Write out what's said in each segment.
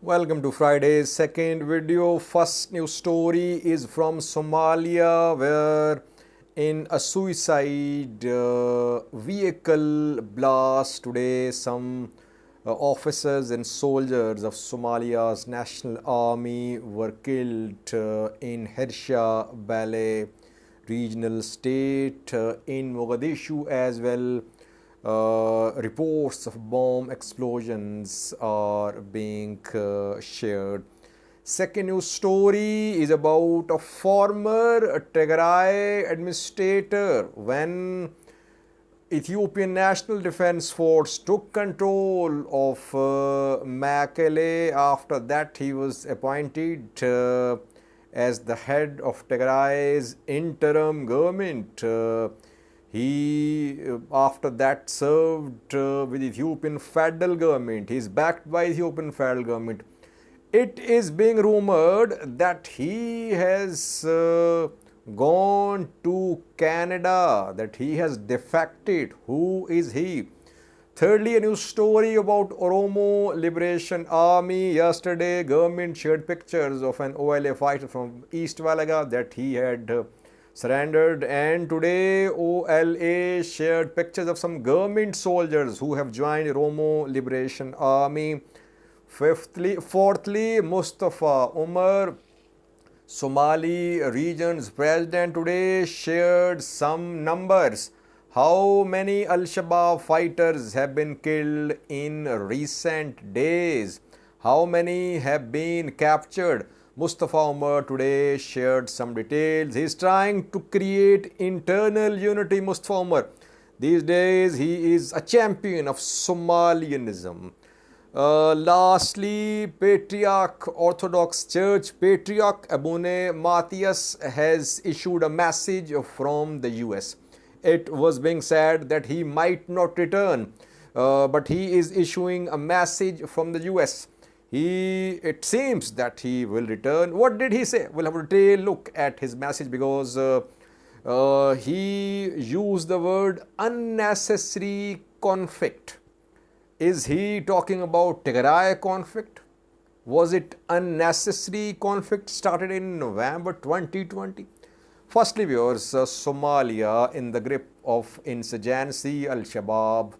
Welcome to Friday's second video. First news story is from Somalia, where in a suicide vehicle blast today, some officers and soldiers of Somalia's National Army were killed in Hirshabelle regional state. In Mogadishu as well, reports of bomb explosions are being shared. Second news story is about a former Tigray administrator. When Ethiopian National Defense Force took control of Mekelle, after that he was appointed as the head of Tigray's interim government. He after that served with Ethiopian federal government. He is backed by Ethiopian federal government. It is being rumored that he has gone to Canada, that he has defected. Who is he? Thirdly, a news story about Oromo Liberation Army. Yesterday, government shared pictures of an OLA fighter from East Valaga that he had surrendered, and today OLA shared pictures of some government soldiers who have joined Oromo Liberation Army. Fourthly, Mustafa Umar, Somali region's president, today shared some numbers. How many Al-Shabaab fighters have been killed in recent days? How many have been captured? Mustafa Umar today shared some details. He is trying to create internal unity. Mustafa Umar, these days he is a champion of Somalianism. Lastly, Patriarch Orthodox Church, Patriarch Abune Mathias, has issued a message from the US. It was being said that he might not return, but he is issuing a message from the US. It seems that he will return. What did he say? We'll have a detailed look at his message, because he used the word unnecessary conflict. Is he talking about Tigray conflict? Was it unnecessary conflict started in November 2020? Firstly, viewers, Somalia in the grip of insurgency, Al-Shabaab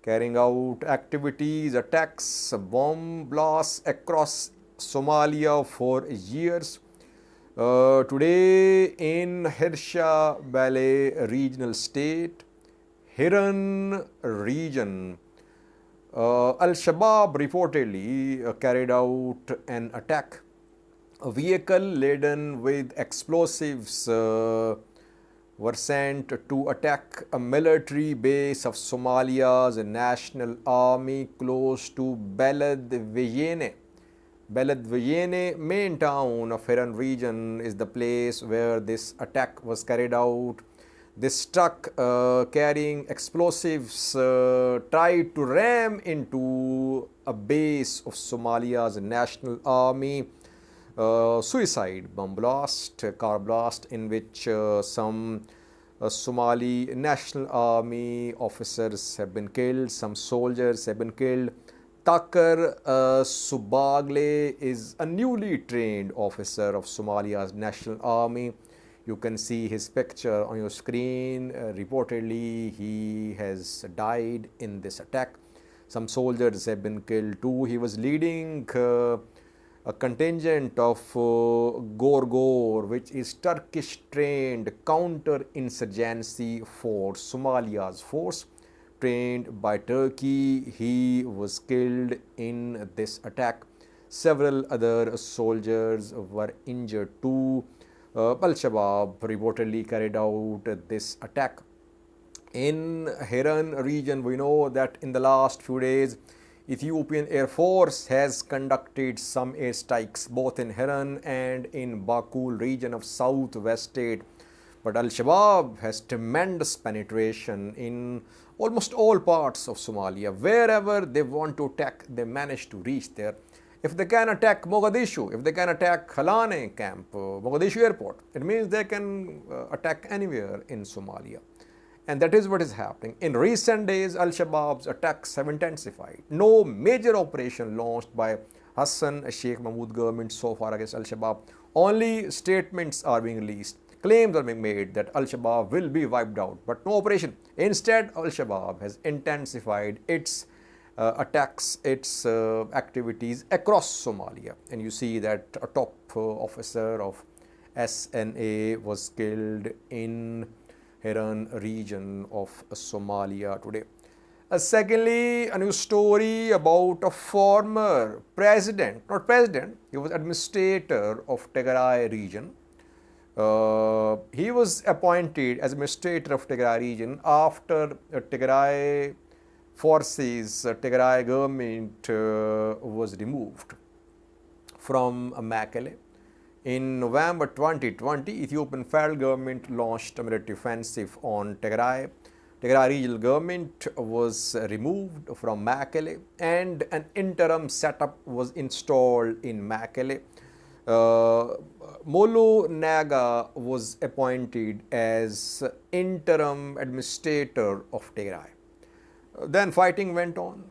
carrying out activities, attacks, bomb blasts across Somalia for years. Today in Hirshabelle regional state, Hiiraan region, Al-Shabaab reportedly carried out an attack. A vehicle laden with explosives were sent to attack a military base of Somalia's National Army close to Beledweyne. Beledweyne, main town of Hiiraan region, is the place where this attack was carried out. This truck carrying explosives tried to ram into a base of Somalia's National Army. Suicide bomb blast, car blast, in which some Somali National Army officers have been killed, some soldiers have been killed. Takar Subagle is a newly trained officer of Somalia's National Army. You can see his picture on your screen. Reportedly, he has died in this attack. Some soldiers have been killed too. He was leading a contingent of Gorgor, which is Turkish-trained counter-insurgency force, Somalia's force, trained by Turkey. He was killed in this attack. Several other soldiers were injured too. Al-Shabaab reportedly carried out this attack. In Hiiraan region, we know that in the last few days, Ethiopian Air Force has conducted some airstrikes both in Hiiraan and in Bakul region of southwest state. But Al-Shabaab has tremendous penetration in almost all parts of Somalia. Wherever they want to attack, they manage to reach there. If they can attack Mogadishu, if they can attack Halane camp, Mogadishu airport, it means they can attack anywhere in Somalia. And that is what is happening. In recent days, Al-Shabaab's attacks have intensified. No major operation launched by Hassan Sheikh Mahmoud government so far against Al-Shabaab. Only statements are being released. Claims are being made that Al-Shabaab will be wiped out, but no operation. Instead, Al-Shabaab has intensified its attacks, its activities across Somalia. And you see that a top officer of SNA was killed in Hiiraan region of Somalia today. Secondly, a new story about a former president, not president, he was administrator of Tigray region. He was appointed as administrator of Tigray region after Tigray forces, Tigray government was removed from Mekelle. In November 2020, Ethiopian federal government launched a military offensive on Tigray. Tigray regional government was removed from Mekelle and an interim setup was installed in Mekelle. Mulu Nega was appointed as interim administrator of Tigray. Then fighting went on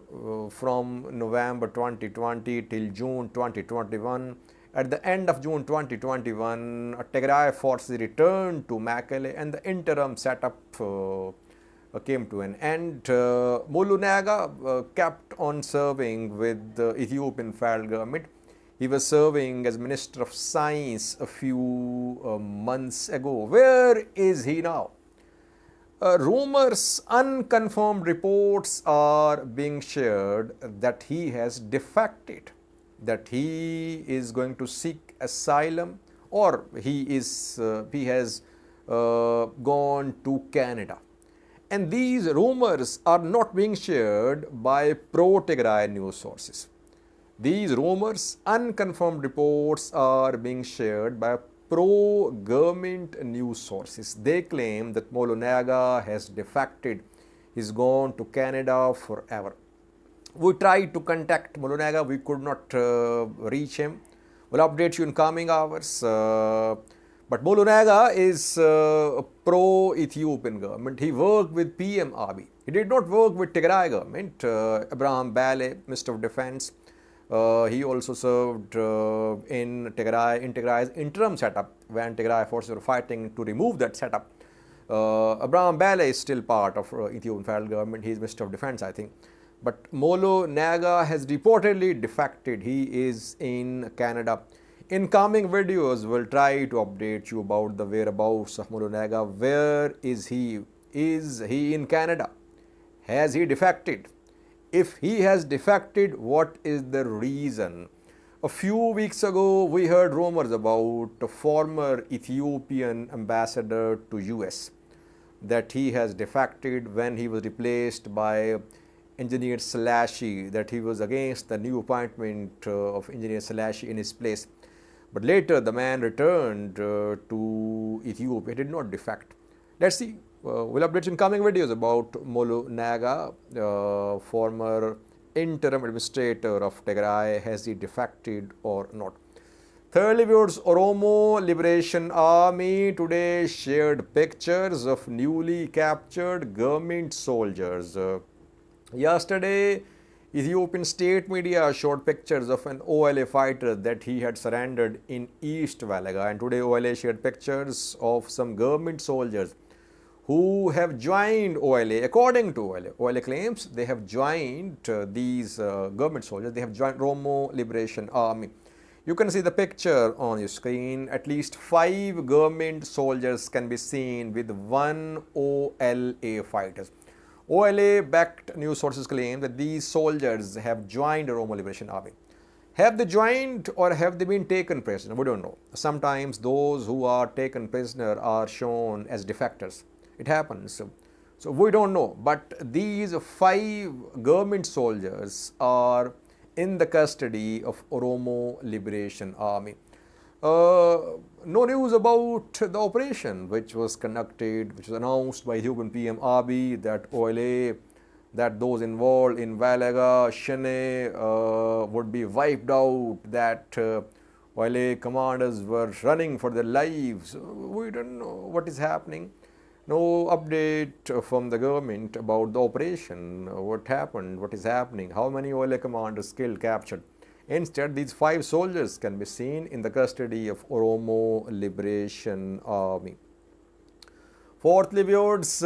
from November 2020 till June 2021. At the end of June 2021, Tigray forces returned to Mekelle and the interim setup came to an end. Mulu Nega kept on serving with the Ethiopian federal government. He was serving as Minister of Science a few months ago. Where is he now? Rumors, unconfirmed reports are being shared that he has defected, that he is going to seek asylum, or he has gone to Canada. And these rumors are not being shared by pro-Tigray news sources. These rumors, unconfirmed reports are being shared by pro-government news sources. They claim that Mulu Nega has defected. He's gone to Canada forever. We tried to contact Mulu Nega. We could not reach him. We'll update you in coming hours. But Mulu Nega is pro-Ethiopian government. He worked with PM Abiy. He did not work with Tigray government. Abraham Bale, Minister of Defense. He also served in Tigray's interim setup when Tigray forces were fighting to remove that setup. Abraham Bale is still part of Ethiopian federal government. He is Minister of Defense, I think. But Mulu Nega has reportedly defected. He is in Canada. In coming videos, we'll try to update you about the whereabouts of Mulu Nega. Where is he? Is he in Canada? Has he defected? If he has defected, what is the reason? A few weeks ago, we heard rumors about a former Ethiopian ambassador to US, that he has defected when he was replaced by Engineer Selassie, that he was against the new appointment of Engineer Selassie in his place. But later, the man returned to Ethiopia. He did not defect. Let's see. We'll update you in coming videos about Mulu Nega, former interim administrator of Tigray. Has he defected or not? Thirdly, viewers, Oromo Liberation Army today shared pictures of newly captured government soldiers. Yesterday, Ethiopian state media showed pictures of an OLA fighter that he had surrendered in East Valaga, and today OLA shared pictures of some government soldiers who have joined OLA. According to OLA, OLA claims they have joined these government soldiers. They have joined Oromo Liberation Army. You can see the picture on your screen. At least 5 government soldiers can be seen with 1 OLA fighters. OLA-backed news sources claim that these soldiers have joined the Oromo Liberation Army. Have they joined or have they been taken prisoner? We don't know. Sometimes those who are taken prisoner are shown as defectors. It happens. So we don't know. But these 5 government soldiers are in the custody of Oromo Liberation Army. No news about the operation which was conducted, which was announced by Ethiopian PM Abiy, that OLA, that those involved in Valaga, Shene would be wiped out, that OLA commanders were running for their lives. We don't know what is happening. No update from the government about the operation, what happened, what is happening, how many OLA commanders killed, captured. Instead, these 5 soldiers can be seen in the custody of Oromo Liberation Army. Fourthly, viewers,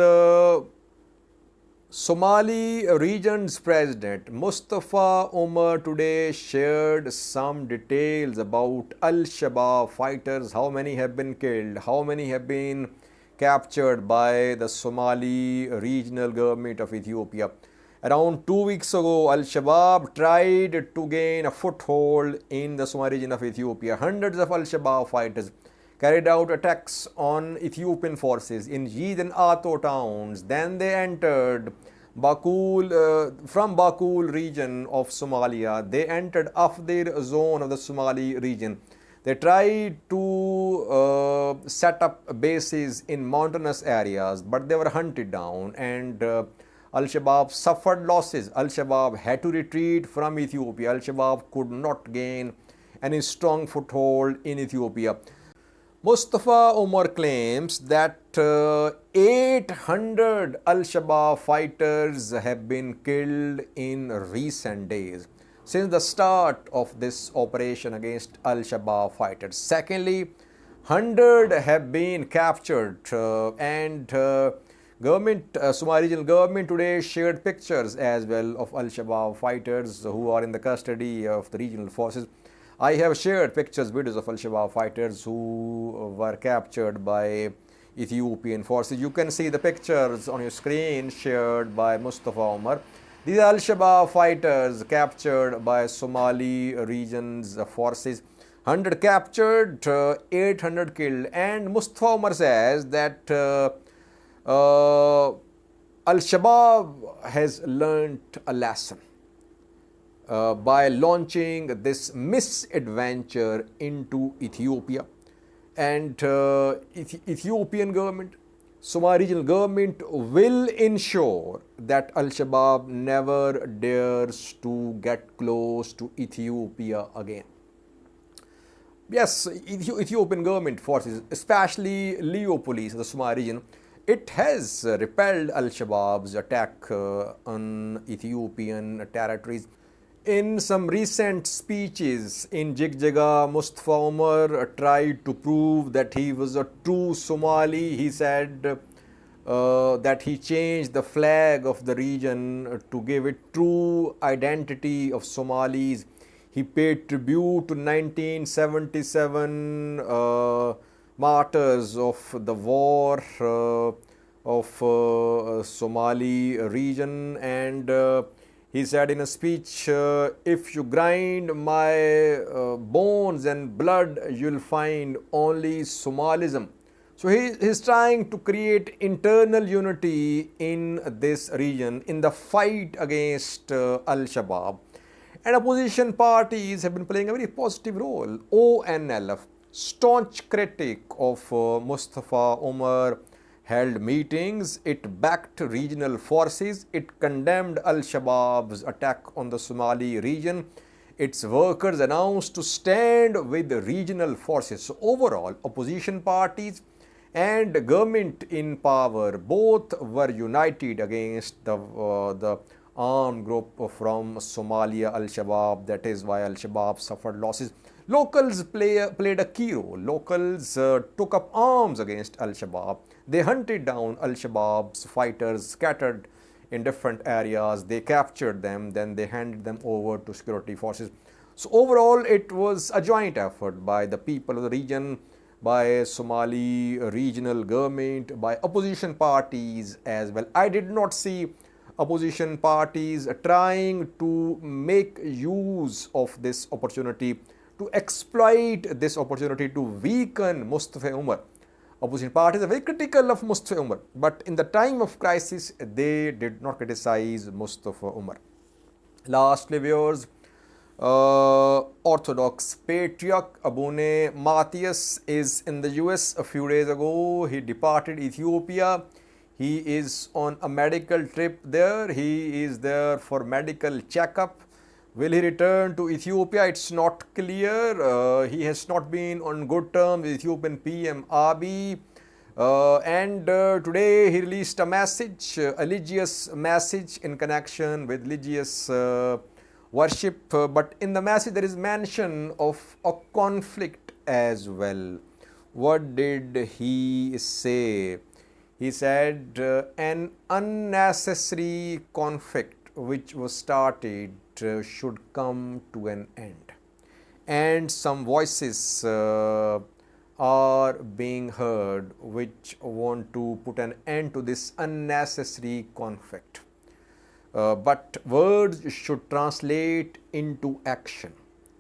Somali region's president Mustafa Umar today shared some details about Al-Shabaab fighters, how many have been killed, how many have been captured by the Somali regional government of Ethiopia. Around 2 weeks ago, Al-Shabaab tried to gain a foothold in the Somali region of Ethiopia. Hundreds of Al-Shabaab fighters carried out attacks on Ethiopian forces in Yiz and Ato towns. Then they entered from Bakul region of Somalia. They entered Afdir zone of the Somali region. They tried to set up bases in mountainous areas, but they were hunted down, and Al-Shabaab suffered losses. Al-Shabaab had to retreat from Ethiopia. Al-Shabaab could not gain any strong foothold in Ethiopia. Mustafa Umar claims that 800 Al-Shabaab fighters have been killed in recent days since the start of this operation against Al-Shabaab fighters. Secondly, 100 have been captured, and Somali regional government today shared pictures as well of Al-Shabaab fighters who are in the custody of the regional forces. I have shared pictures, videos of Al-Shabaab fighters who were captured by Ethiopian forces. You can see the pictures on your screen shared by Mustafa Umar. These are Al-Shabaab fighters captured by Somali region's forces. 100 captured, 800 killed. And Mustafa Umar says that Al-Shabaab has learnt a lesson by launching this misadventure into Ethiopia. And Ethiopian government, Somali regional government will ensure that Al-Shabaab never dares to get close to Ethiopia again. Yes, Ethiopian government forces, especially Leo police, the Somali region, it has repelled Al-Shabaab's attack on Ethiopian territories. In some recent speeches in Jigjaga, Mustafa Umar tried to prove that he was a true Somali. He said that he changed the flag of the region to give it true identity of Somalis. He paid tribute to 1977 martyrs of the war of Somali region, and he said in a speech, if you grind my bones and blood, you'll find only Somalism. So he is trying to create internal unity in this region in the fight against Al-Shabaab. And opposition parties have been playing a very positive role. ONLF, staunch critic of Mustafa Umar, held meetings. It backed regional forces. It condemned Al-Shabaab's attack on the Somali region. Its workers announced to stand with the regional forces. So overall, opposition parties and government in power both were united against the armed group from Somalia, Al-Shabaab. That is why Al-Shabaab suffered losses. Locals played a key role. Locals took up arms against Al-Shabaab. They hunted down Al-Shabaab's fighters scattered in different areas. They captured them, then they handed them over to security forces. So overall, it was a joint effort by the people of the region, by Somali regional government, by opposition parties as well. I did not see opposition parties trying to make use of this opportunity, to exploit this opportunity to weaken Mustafa Umar. Opposition parties are very critical of Mustafa Umar, but in the time of crisis, they did not criticize Mustafa Umar. Lastly, viewers, Orthodox Patriarch Abune Mathias is in the US a few days ago. He departed Ethiopia. He is on a medical trip there. He is there for medical checkup. Will he return to Ethiopia? It's not clear. He has not been on good terms with Ethiopian PM Abiy. And today he released a message, a religious message in connection with religious worship, but in the message there is mention of a conflict as well. What did he say? He said an unnecessary conflict which was started should come to an end. And some voices are being heard which want to put an end to this unnecessary conflict. But words should translate into action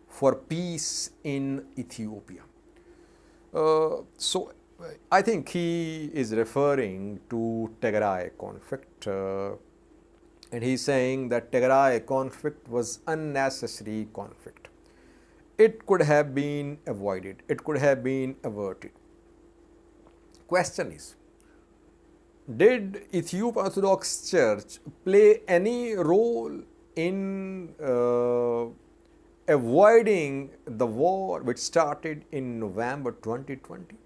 for peace in Ethiopia. So I think he is referring to Tigray conflict, and he's saying that Tigray conflict was unnecessary conflict. It could have been avoided, it could have been averted. Question is, did Ethiopian Orthodox Church play any role in avoiding the war which started in November 2020?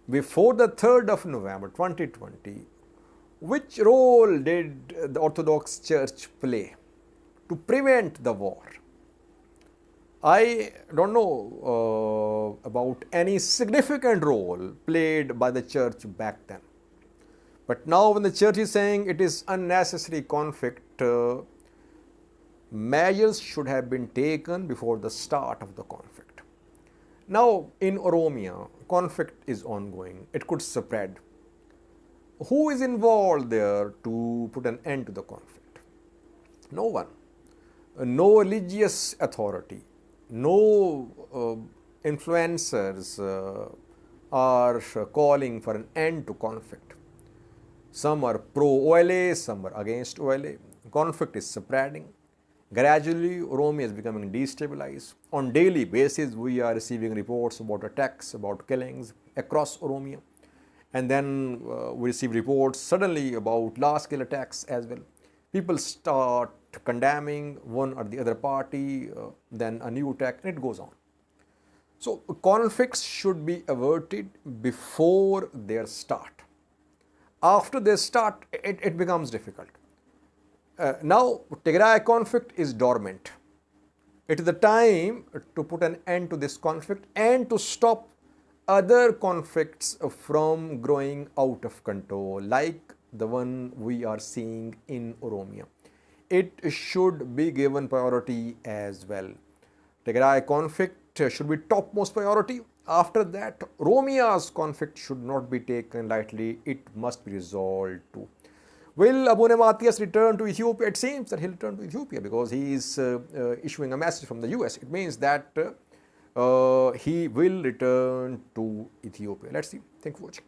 Before the 3rd of November 2020, which role did the Orthodox Church play to prevent the war? I don't know about any significant role played by the church back then. But now when the church is saying it is unnecessary conflict, measures should have been taken before the start of the conflict. Now in Oromia, conflict is ongoing. It could spread. Who is involved there to put an end to the conflict? No one. No religious authority. No influencers are calling for an end to conflict. Some are pro-OLA, some are against OLA. Conflict is spreading. Gradually, Oromia is becoming destabilized. On daily basis, we are receiving reports about attacks, about killings across Oromia. And then we receive reports suddenly about large-scale attacks as well. People start condemning one or the other party, then a new attack, and it goes on. So conflicts should be averted before their start. After they start, it becomes difficult. Now, Tigray conflict is dormant. It is the time to put an end to this conflict and to stop other conflicts from growing out of control, like the one we are seeing in Oromia. It should be given priority as well. Tigray conflict should be topmost priority. After that, Oromia's conflict should not be taken lightly. It must be resolved too. Will Abune Mathias return to Ethiopia? It seems that he'll return to Ethiopia because he is issuing a message from the US. It means that he will return to Ethiopia. Let's see. Thank you for watching.